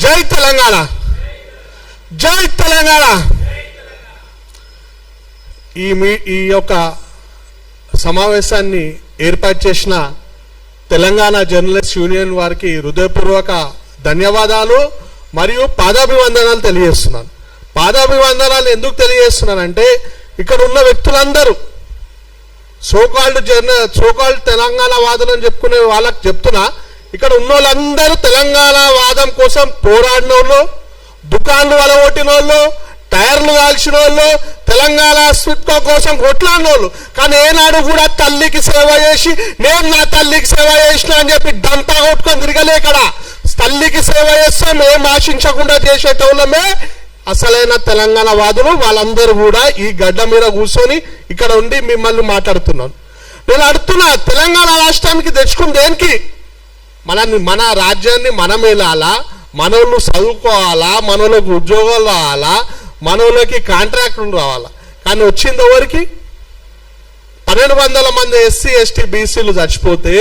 జై తెలంగాణ, జై తెలంగాణ. ఈ యొక్క సమావేశాన్ని ఏర్పాటు చేసిన తెలంగాణ జర్నలిస్ట్ యూనియన్ వారికి హృదయపూర్వక ధన్యవాదాలు మరియు పాదాభివందనాలు తెలియజేస్తున్నాను. పాదాభివందనాలు ఎందుకు తెలియజేస్తున్నానంటే ఇక్కడ ఉన్న వ్యక్తులందరూ సోకాల్డ్ తెలంగాణ వాదులు అని చెప్పుకునే వాళ్ళకి చెప్తున్నా, ఇక్కడ ఉన్న వాళ్ళందరూ తెలంగాణ వాదం కోసం పోరాడిన వాళ్ళు, దుకాన్లు వలగొట్టిన వాళ్ళు, టైర్లు కాల్చిన వాళ్ళు, తెలంగాణ అస్తిత్వం కోసం కొట్లాడిన వాళ్ళు. కానీ ఏనాడు కూడా తల్లికి సేవ చేసి నేను నా తల్లికి సేవ చేసిన అని చెప్పి డంపా కొట్టుకొని తిరగలే. ఇక్కడ తల్లికి సేవ చేస్తాం ఏం ఆశించకుండా చేసేటోళ్ళమే అసలైన తెలంగాణ వాదులు. వాళ్ళందరూ కూడా ఈ గడ్డ మీద కూర్చొని ఇక్కడ ఉండి మిమ్మల్ని మాట్లాడుతున్నాను. నేను అడుగుతున్నా, తెలంగాణ రాష్ట్రానికి తెచ్చుకుని దేనికి? మన రాజ్యాన్ని మనం వెళ్ళాలా, మనోళ్ళు చదువుకోవాలా, మనోళ్ళకి ఉద్యోగాలు రావాలా, మనోళ్ళకి కాంట్రాక్టులు రావాలా. కానీ వచ్చింది ఎవరికి? 1200 మంది ఎస్సీ ఎస్టీ బీసీలు చచ్చిపోతే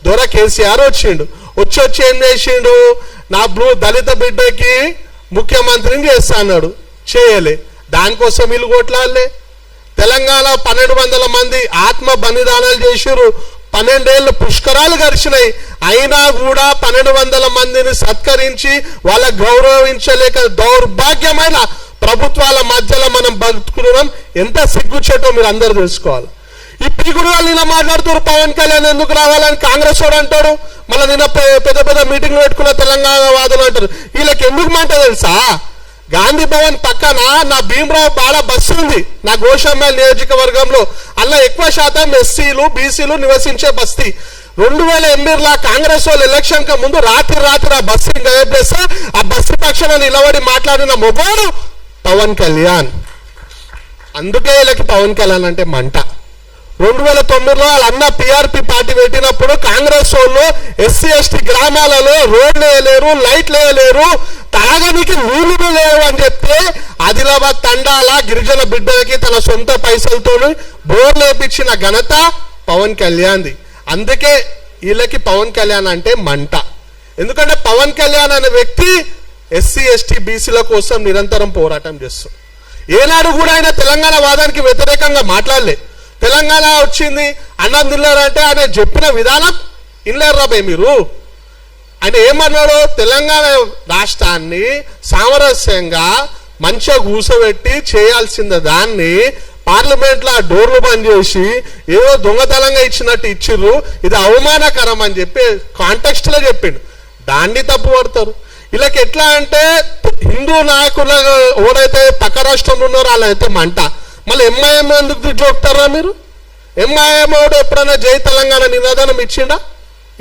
దొర కేసీఆర్ వచ్చిండు. వచ్చి ఏం చేసిండు? నా దళిత బిడ్డకి ముఖ్యమంత్రిని చేస్తా అన్నాడు, చేయలే. దానికోసం వీళ్ళు కొట్లాడలే. తెలంగాణ 1200 మంది ఆత్మ బలిదానాలు చేసిరు, 12 ఏళ్ళు పుష్కరాలు గడిచినాయి. అయినా కూడా 1200 మందిని సత్కరించి వాళ్ళ గౌరవించలేక దౌర్భాగ్యమైన ప్రభుత్వాల మధ్యలో మనం బతుకుతున్నాం. ఎంత సిగ్గుచేటో మీరు అందరూ తెలుసుకోవాలి. ఈ పీకుడు వాళ్ళు నిన్న మాట్లాడుతారు, పవన్ కళ్యాణ్ ఎందుకు రావాలని కాంగ్రెస్ వాడు అంటాడు. మళ్ళీ నిన్న పెద్ద పెద్ద మీటింగ్లు పెట్టుకున్న తెలంగాణ వాదులు అంటారు. వీళ్ళకి ఎందుకు మాట తెలుసా? గాంధీ భవన్ పక్కన నా భీమరావు బాల బస్సు ఉంది, నా గోషామ్మ నియోజకవర్గంలో. అలా ఎక్కువ శాతం ఎస్సీలు బీసీలు నివసించే బస్తీ. 2008లో కాంగ్రెస్ వాళ్ళు ఎలక్షన్ కి ముందు రాత్రి ఆ బస్సుని గైబ్ చేస్తే ఆ బస్సు పక్షాన నిలబడి మాట్లాడిన మొబైల్ పవన్ కళ్యాణ్. అందుకే వీళ్ళకి పవన్ కళ్యాణ్ అంటే మంట. 2009లో వాళ్ళ అన్న పిఆర్పి పార్టీ పెట్టినప్పుడు కాంగ్రెస్ వాళ్ళు ఎస్సీ ఎస్టీ గ్రామాలలో రోడ్లు వేయలేరు, లైట్లు వేయలేరు, తాగనికి నీళ్లు లేవు అని చెప్తే ఆదిలాబాద్ తండాల గిరిజన బిడ్డలకి తన సొంత పైసలతో బోర్లు వేపించిన ఘనత పవన్ కళ్యాణ్ది. అందుకే వీళ్ళకి పవన్ కళ్యాణ్ అంటే మంట. ఎందుకంటే పవన్ కళ్యాణ్ అనే వ్యక్తి ఎస్సీ ఎస్టీ బీసీల కోసం నిరంతరం పోరాటం చేస్తాడు. ఏనాడు కూడా ఆయన తెలంగాణ వాదానికి వ్యతిరేకంగా మాట్లాడలే. తెలంగాణ వచ్చింది అన్నం తిన్నారంటే ఆయన చెప్పిన విధానం ఇన్లేరు రాబోయే మీరు. ఆయన ఏమన్నాడు? తెలంగాణ రాష్ట్రాన్ని సామరస్యంగా మంచిగా కూర్చోబెట్టి చేయాల్సిన దాన్ని పార్లమెంట్లో ఆ డోర్లు బంద్ చేసి ఏదో దొంగతనంగా ఇచ్చినట్టు ఇచ్చిర్రు, ఇది అవమానకరం అని చెప్పి కాంటెక్స్ట్ లో చెప్పిండు. దాన్ని తప్పు పడతారు. వీళ్ళకి ఎట్లా అంటే హిందూ నాయకులు ఎవరైతే పక్క రాష్ట్రంలో ఉన్నారో వాళ్ళైతే మంట. మళ్ళీ ఎంఐఎం ఎందుకు తిట్టుకుంటారా మీరు? ఎంఐఎం వాడు ఎప్పుడైనా జై తెలంగాణ నినాదనం ఇచ్చిండా?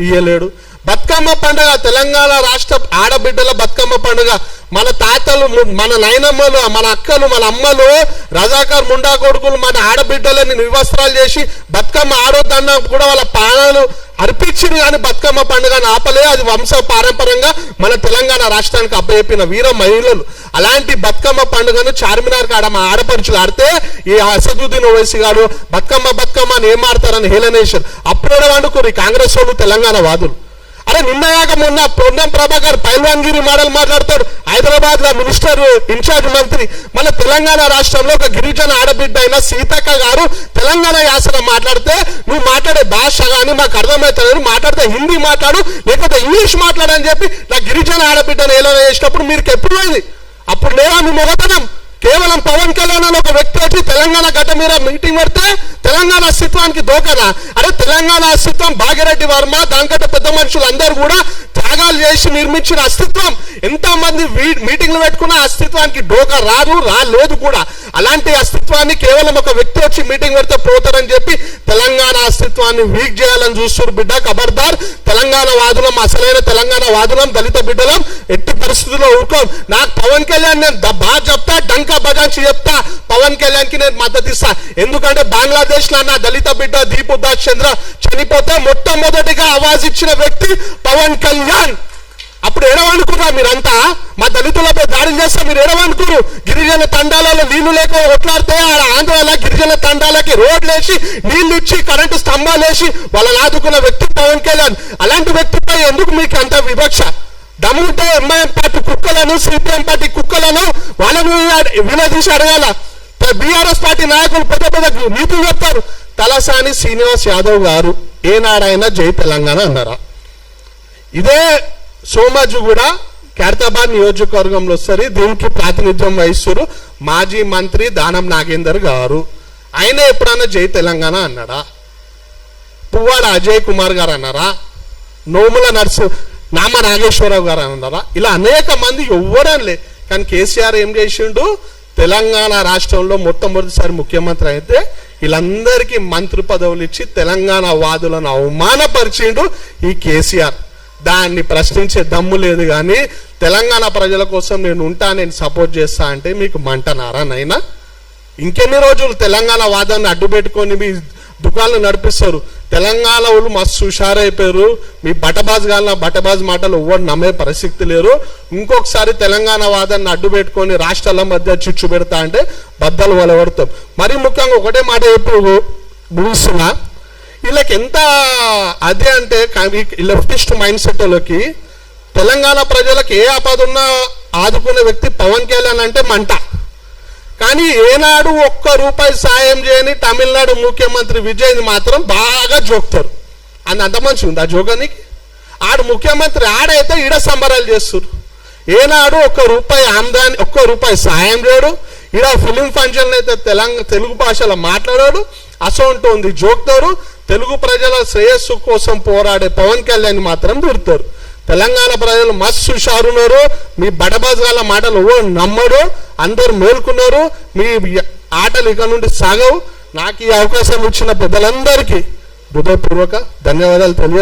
ఇయ్యలేడు. బతుకమ్మ పండుగ, తెలంగాణ రాష్ట్ర ఆడబిడ్డల బతుకమ్మ పండుగ, మన తాతలు, మన నాయనమ్మలు, మన అక్కలు, మన అమ్మలు, రజాకర్ ముండా కొడుకులు మన ఆడబిడ్డలని నిర్వస్త్రాలు చేసి బతుకమ్మ ఆడొద్దన్నా కూడా వాళ్ళ ప్రాణాలు అర్పించింది. కానీ బతుకమ్మ పండుగను ఆపలే. అది వంశ పారంపర్యంగా మన తెలంగాణ రాష్ట్రానికి అప్పచెప్పిన వీర మహిళలు. అలాంటి బతుకమ్మ పండుగను చార్మినార్ కాడ మా ఆడపడుచులు ఆడితే ఈ అసదుద్దీన్ ఓవైసీ గారు బతుకమ్మ అని ఏం ఆడతారని హేళనేశారు. అప్పుడే వండుకోరు ఈ కాంగ్రెస్ వాళ్ళు తెలంగాణ వాదులు. అరే నిన్నయాక మొన్న పొన్నం ప్రభాకర్ పైల్వాన్గిరి మోడల్ మాట్లాడతాడు, హైదరాబాద్ లో మినిస్టర్ ఇన్ఛార్జ్ మంత్రి. మన తెలంగాణ రాష్ట్రంలో ఒక గిరిజన ఆడబిడ్డ అయిన సీతక్క గారు తెలంగాణ యాసలో మాట్లాడితే నువ్వు మాట్లాడే భాష కానీ మాకు అర్థమవుతుంది, మాట్లాడితే హిందీ మాట్లాడు లేకపోతే ఇంగ్లీష్ మాట్లాడని చెప్పి నా గిరిజన ఆడబిడ్డను ఏలో చేసినప్పుడు మీరు ఎప్పుడు అయింది? అప్పుడు లేదా మీ మొగతనం? కేవలం పవన్ కళ్యాణ్ అని ఒక వ్యక్తి వచ్చి తెలంగాణ గడ్డ మీద మీటింగ్ పెడితే తెలంగాణ అస్తిత్వానికి దోకనా? అరే తెలంగాణ అస్తిత్వం భాగ్యరెడ్డి వర్మ దానికంటే పెద్ద మనుషులు అందరూ కూడా త్యాగాలు చేసి నిర్మించిన అస్తిత్వం. ఎంతమంది మీటింగ్లు పెట్టుకున్న అస్తిత్వానికి డోకా రాలేదు కూడా. అలాంటి అస్తిత్వాన్ని కేవలం ఒక వ్యక్తి వచ్చి మీటింగ్ పెడితే పోతారని చెప్పి తెలంగాణ అస్తిత్వాన్ని వీక్ చేయాలని చూస్తున్నారు. బిడ్డ ఖబర్దార్, తెలంగాణ వాదులం, అసలైన తెలంగాణ వాదులం, దళిత బిడ్డలం ఎట్టి పరిస్థితుల్లో ఊరుకోం. నాకు పవన్ కళ్యాణ్ నేను బాగా చెప్తా, డంకా బజాంచి చెప్తా, పవన్ కళ్యాణ్ కి నేను మద్దతు ఇస్తా. ఎందుకంటే బంగ్లాదేశ్ లో నా దళిత బిడ్డ దీపు దాస్ చంద్ర చనిపోతే మొట్టమొదటిగా ఆవాజ్ ఇచ్చిన వ్యక్తి పవన్ కళ్యాణ్. అప్పుడు ఎడవనుకురా మీరంతా? మా దళితులపై దాడులు చేస్తే మీరు ఎడవనుకురు? గిరిజన తండాలలో నీళ్లు లేక కొట్లాడితే ఆంధ్రాలో గిరిజన తండాలకి రోడ్లు వేసి నీళ్లు ఇచ్చి కరెంటు స్తంభాలు వేసి వాళ్ళని ఆదుకున్న వ్యక్తి పవన్ కళ్యాణ్. అలాంటి వ్యక్తిపై ఎందుకు మీకు అంత వివక్ష? దమ్ముంటే ఎంఐఎం పార్టీ కుక్కలను, సిపిఎం పార్టీ కుక్కలను వాళ్ళను వినదీసి అడగాల. బీఆర్ఎస్ పార్టీ నాయకులు పెద్ద పెద్ద నీతులు చెప్తారు. తలసాని శ్రీనివాస్ యాదవ్ గారు ఏనాడైనా జై తెలంగాణ అన్నారా? ఇదే సోమాజు కూడా ఖైరతాబాద్ నియోజకవర్గంలో వస్తారు. దీనికి ప్రాతినిధ్యం వహిస్తారు మాజీ మంత్రి దానం నాగేందర్ గారు. ఆయన ఎప్పుడన్నా జై తెలంగాణ అన్నాడా? పువ్వాడ అజయ్ కుమార్ గారు అన్నారా? నోముల నామ నాగేశ్వరరావు గారు అన్నారా? ఇలా అనేక మంది ఎవ్వరనిలే. కానీ కేసీఆర్ ఏం చేసిండు? తెలంగాణ రాష్ట్రంలో మొట్టమొదటిసారి ముఖ్యమంత్రి అయితే వీళ్ళందరికీ మంత్రి పదవులు ఇచ్చి తెలంగాణ వాదులను అవమానపరిచిండు ఈ కేసీఆర్. దాన్ని ప్రశ్నించే దమ్ము లేదు. కానీ తెలంగాణ ప్రజల కోసం నేను ఉంటా, నేను సపోర్ట్ చేస్తా అంటే మీకు మంటనారా నైనా? ఇంకెన్ని రోజులు తెలంగాణ వాదాన్ని అడ్డు పెట్టుకొని మీ దుకాణాలు నడిపిస్తారు? తెలంగాణ వాళ్ళు మస్తు హుషారైపోయారు. మీ బటబాజ్ మాటలు ఎవ్వరు నమ్మే పరిస్థితి లేరు. ఇంకొకసారి తెలంగాణ వాదాన్ని అడ్డు పెట్టుకొని రాష్ట్రాల మధ్య చిచ్చు పెడతా అంటే బద్దలు వలవడతాం. మరి ముఖ్యంగా ఒకటే మాట చెప్పి ముగిస్తున్నా, వీళ్ళకి ఎంత అదే అంటే లెఫ్టిస్ట్ మైండ్ సెట్లోకి తెలంగాణ ప్రజలకు ఏ ఆపద ఉన్నా ఆదుకునే వ్యక్తి పవన్ కళ్యాణ్ అంటే మంట. కానీ ఏనాడు ₹1 సాయం చేయని తమిళనాడు ముఖ్యమంత్రి విజయ్ని మాత్రం బాగా జోక్తారు. అంత మంచి ఉంది ఆ జోగానికి. ఆడు ముఖ్యమంత్రి ఆడైతే ఈడ సంబరాలు చేస్తారు. ఏనాడు ₹1 ఆమ్దాని ₹1 సాయం చేయడు. ఈడ ఫిలిం ఫంక్షన్ అయితే తెలుగు భాషలో మాట్లాడాడు. అసొంటుంది జోక్తారు. తెలుగు ప్రజల శ్రేయస్సు కోసం పోరాడే పవన్ కళ్యాణ్ మాత్రం తిడతారు. తెలంగాణ ప్రజలు మస్తు హుషారున్నారు. మీ బటబాజాల మాటలు నమ్మడు. అందరు మేల్కున్నారు. మీ ఆటలు ఇక నుండి సాగవు. నాకు ఈ అవకాశం ఇచ్చిన పెద్దలందరికీ హృదయపూర్వక ధన్యవాదాలు తెలియజేస్తున్నాను.